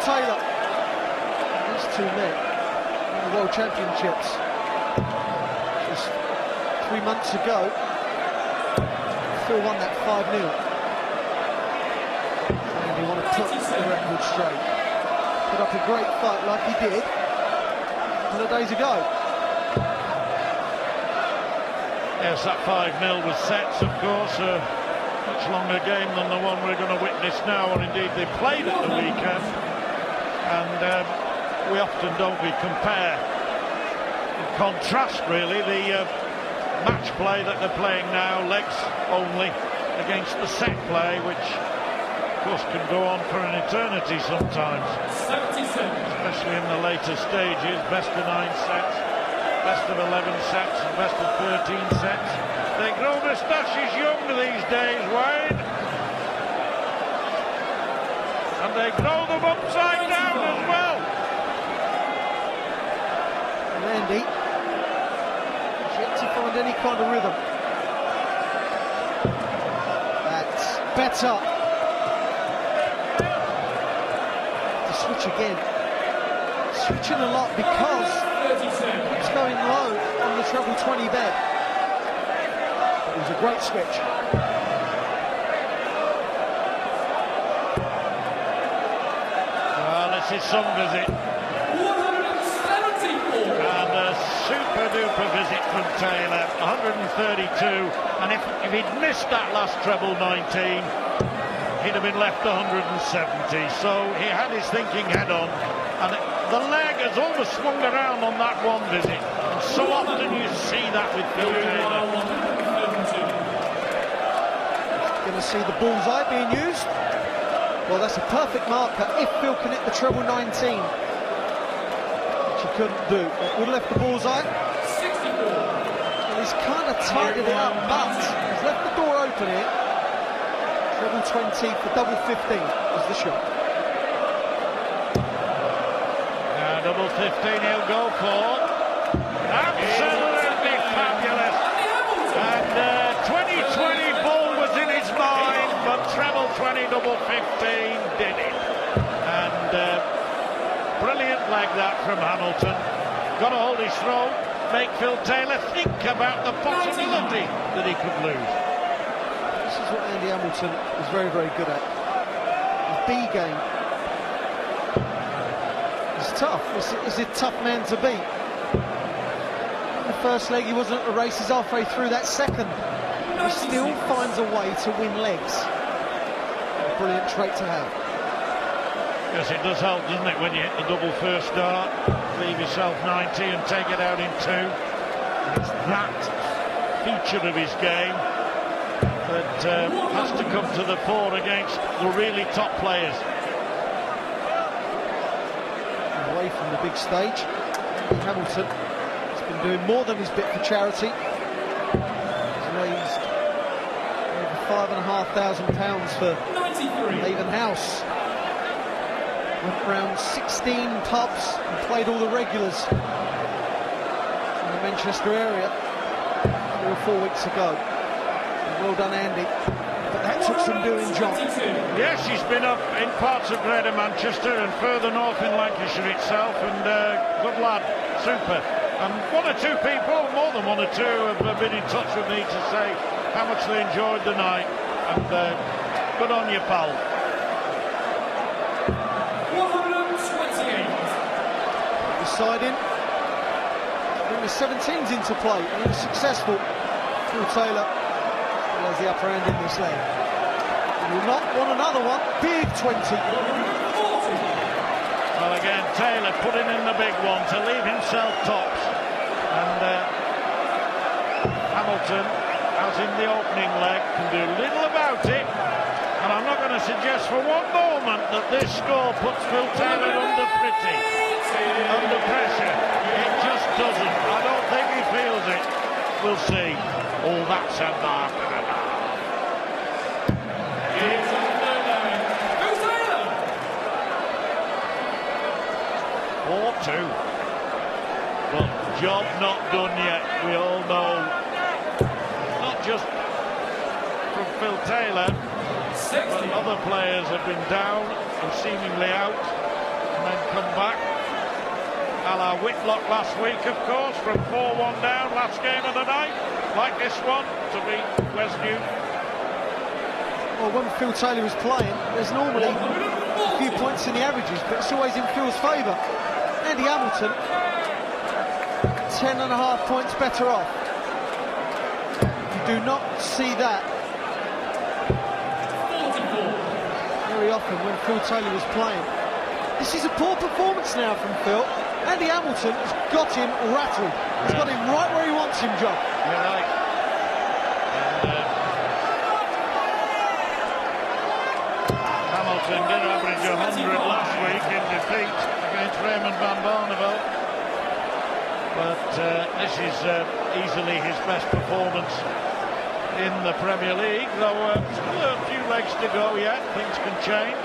Taylor. These two men in the World Championships just 3 months ago. Phil won that 5-0. And he wanted to put the record straight. Put up a great fight like he did a couple of days ago. Yes, that 5-0 was sets, of course, a much longer game than the one we're going to witness now, or indeed they played at the weekend. And we often, don't we, compare, in contrast really, the match play that they're playing now, legs only, against the set play, which of course can go on for an eternity sometimes, especially in the later stages. Best of 9 sets, best of 11 sets and best of 13 sets. They grow moustaches young these days, Wayne, and they grow them upside down as well. And Andy yet to find any kind of rhythm. That's better. To switch again. Switching a lot because it's going low on the treble 20 bed. It was a great switch. Well, this is some visit. 174. And a super-duper visit from Taylor, 132. And if he'd missed that last treble 19, he'd have been left 170. So he had his thinking head on. And the leg has almost swung around on that one visit. And so often you see that with Phil Taylor. Going to see the bullseye being used. Well, that's a perfect marker if Phil can hit the treble 19, which he couldn't do. It would have left the bullseye. 64. And he's kind of tidied it up, but he's left the door open here. Treble 20 for double 15 is the shot. Double 15 he'll go for. Absolutely fabulous. And 2020 ball was in his mind, but treble 20 double 15 did it. And brilliant leg that from Hamilton. Got to hold his throw, make Phil Taylor think about the possibility that he could lose. This is what Andy Hamilton is very, very good at. His B game. He's tough. He's a tough man to beat. In the first leg, he wasn't at the races halfway through that second. He still finds a way to win legs. A brilliant trait to have. Yes, it does help, doesn't it, when you hit the double first start, leave yourself 90 and take it out in 2. It's that feature of his game that has to come to the fore against the really top players. Away from the big stage, Hamilton has been doing more than his bit for charity. He's raised over £5,500 for 93. Haven House. Went around 16 pubs and played all the regulars in the Manchester area 3 or 4 weeks ago. And well done, Andy. But that took some doing, John. Yes, he's been up in parts of Greater Manchester and further north in Lancashire itself, and good lad, super. And 1 or 2 people, more than 1 or 2, have been in touch with me to say how much they enjoyed the night, and good on you, pal. 128. Deciding to bring the 17s into play, and he was successful. Phil Taylor has the upper hand in this leg. He will not want another one. Big 20. Well, again, Taylor putting in the big one to leave himself tops. And Hamilton, as in the opening leg, can do little about it. And I'm not going to suggest for one moment that this score puts Phil Taylor under pressure. It just doesn't. I don't think he feels it. We'll see. Oh, that's a mark. 4-2. But job not done yet, we all know. Not just from Phil Taylor, but other players have been down and seemingly out. and then come back. A la Whitlock last week, of course, from 4-1 down, last game of the night, like this one, to beat West Newton. Well, when Phil Taylor is playing, there's normally a few points in the averages, but it's always in Phil's favour. Andy Hamilton, 10.5 points better off. You do not see that very often when Phil Taylor is playing. This is a poor performance now from Phil. Andy Hamilton has got him rattled. He's got him right where he wants him, John. You're right. And, Hamilton did average 100 last week in defeat against Raymond van Barneveld. But this is easily his best performance in the Premier League, though still a few legs to go yet. Things can change.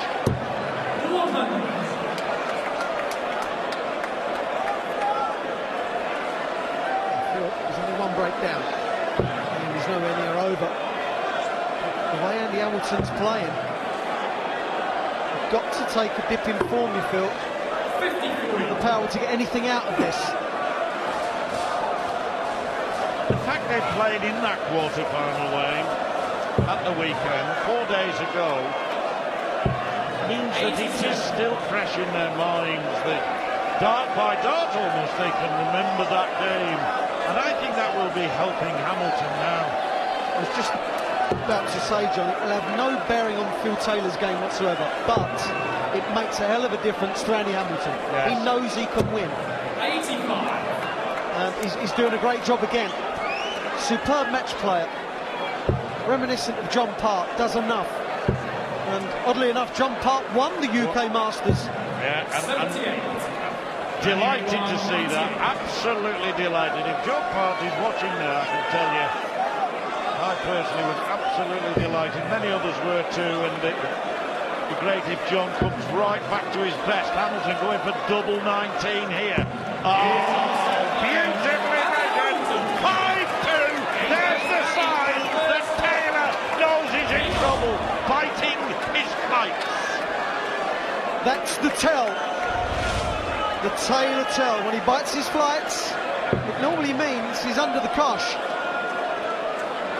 There's only one breakdown, and he's nowhere near over. The way Andy Hamilton's playing, you've got to take a dip in form, you feel, with the power to get anything out of this. The fact they played in that quarter-final game at the weekend 4 days ago means that it is still fresh in their minds, that dart by dart almost they can remember that game, and I think that will be helping Hamilton now. I was just about to say, John, it will have no bearing on Phil Taylor's game whatsoever, but it makes a hell of a difference to Andy Hamilton. Yes. He knows he can win. 85. He's doing a great job again. Superb match player, reminiscent of John Park, does enough. And oddly enough, John Park won the UK Masters. Yeah, and delighted to see that, absolutely delighted. If John Park is watching now, I can tell you, I personally was absolutely delighted. Many others were too, and it'd be great if John comes right back to his best. Hamilton going for double 19 here. Oh, beautifully measured. 5-2. There's the sign that Taylor knows he's in trouble, biting his flights. That's the tell. The Taylor tell. When he bites his flights, it normally means he's under the cosh.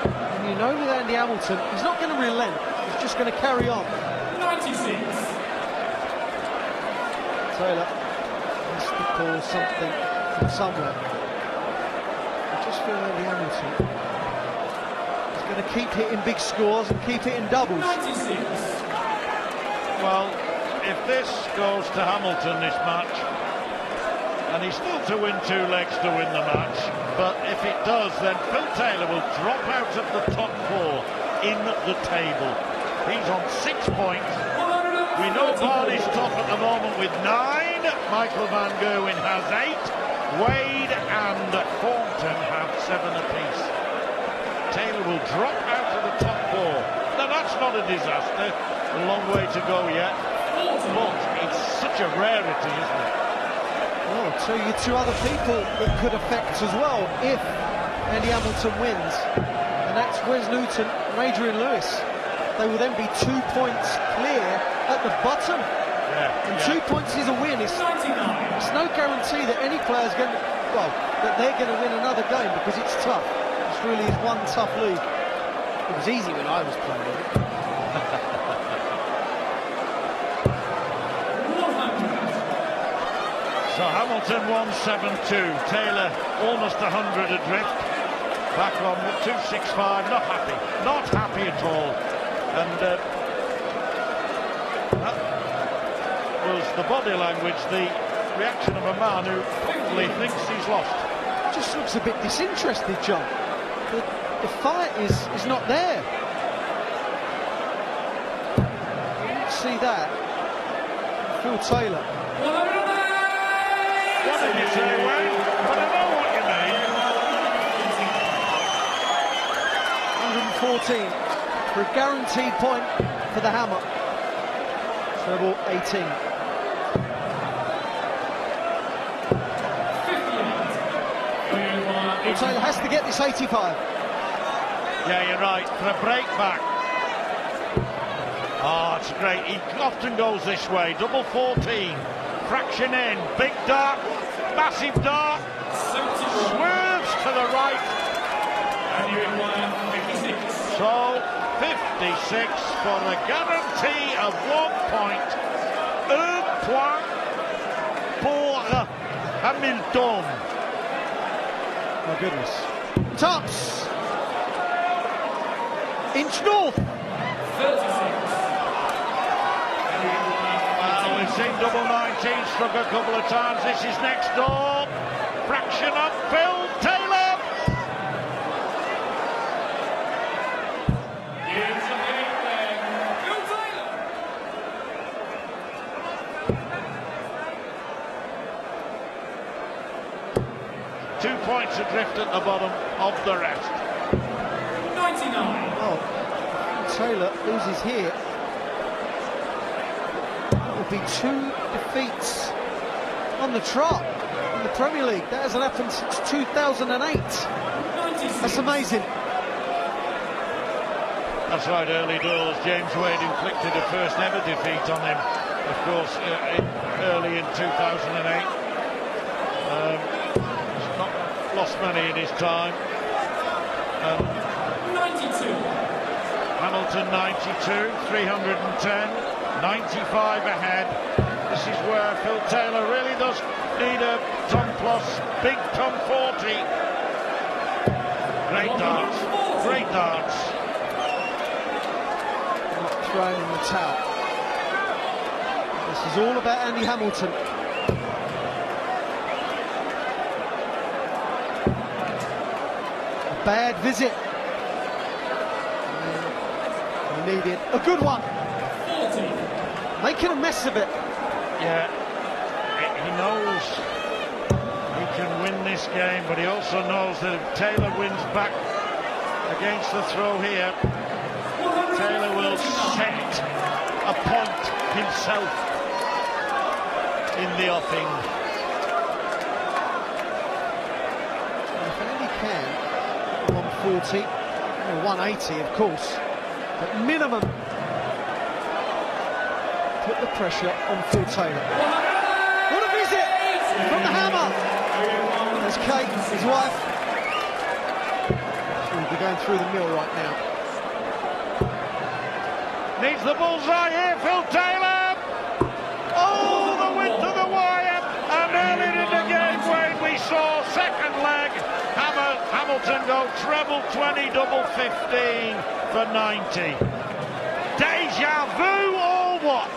And you know with Andy Hamilton, he's not going to relent. He's just going to carry on. 96. Taylor has to call something from somewhere. I just feel Andy Hamilton is going to keep hitting big scores and keep hitting doubles. 96. Well, if this goes to Hamilton this match, and he's still to win 2 legs to win the match, but if it does, then Phil Taylor will drop out of the top 4 in the table. He's on 6 points. We know Barney's top at the moment with 9. Michael van Gerwen has 8. Wade and Thornton have 7 apiece. Taylor will drop out of the top 4. Now that's not a disaster. A long way to go yet. But it's such a rarity, isn't it? Well, I'll tell you 2 other people that could affect as well if Andy Hamilton wins, and that's Wes Newton and Adrian Lewis. They will then be 2 points clear at the bottom. And 2 points is a win. It's no guarantee that any player's going to, well, that they're going to win another game, because it's tough. This really is one tough league. It was easy when I was playing it. So Hamilton 172, Taylor almost 100 adrift, back on 265, not happy at all. And that was the body language, the reaction of a man who probably thinks he's lost. Just looks a bit disinterested, John. The fight is not there. You didn't see that. Phil Taylor. What did you say, Wayne? But I know what you mean. 114 for a guaranteed point for the Hammer. Treble 18. 58. Taylor has to get this 85. Yeah, you're right. For a break back. Oh, it's great. He often goes this way. Double 14 fraction in. Big dart, massive dart, swerves to the right. And you require 56. So 56 for the guarantee of 1 point. Un point pour Hamilton. My goodness. Tops. Inch north. 36. Well, we've seen double 19 struck a couple of times. This is next door. Fraction up, Phil Taylor. Here's the big leg. Phil Taylor. 2 points adrift at the bottom of the rest. 99. Oh, Taylor loses here. It will be 2 defeats on the trot in the Premier League. That hasn't happened since 2008. 96. That's amazing. That's right, early doors. James Wade inflicted a first ever defeat on him, of course, early in 2008. He's not lost many in his time. 92. Hamilton 92, 310, 95 ahead. This is where Phil Taylor really does need a ton plus, big ton 40. Great darts, great darts. Not throwing in the towel. This is all about Andy Hamilton. A bad visit. He needed a good one. 40. Making a mess of it. Yeah, he knows he can win this game, but he also knows that if Taylor wins back against the throw here, Taylor will set a point himself in the offing. If Andy can, 140, or 180 of course, but minimum put the pressure on Phil Taylor. What a visit from the hammer! There's Kate, his wife. She'll be going through the mill right now. Needs the bullseye here, Phil Taylor! Oh, the width of the wire! And early in the game, Wade, we saw second leg. Hamilton go treble 20, double 15 for 90. Deja vu or what?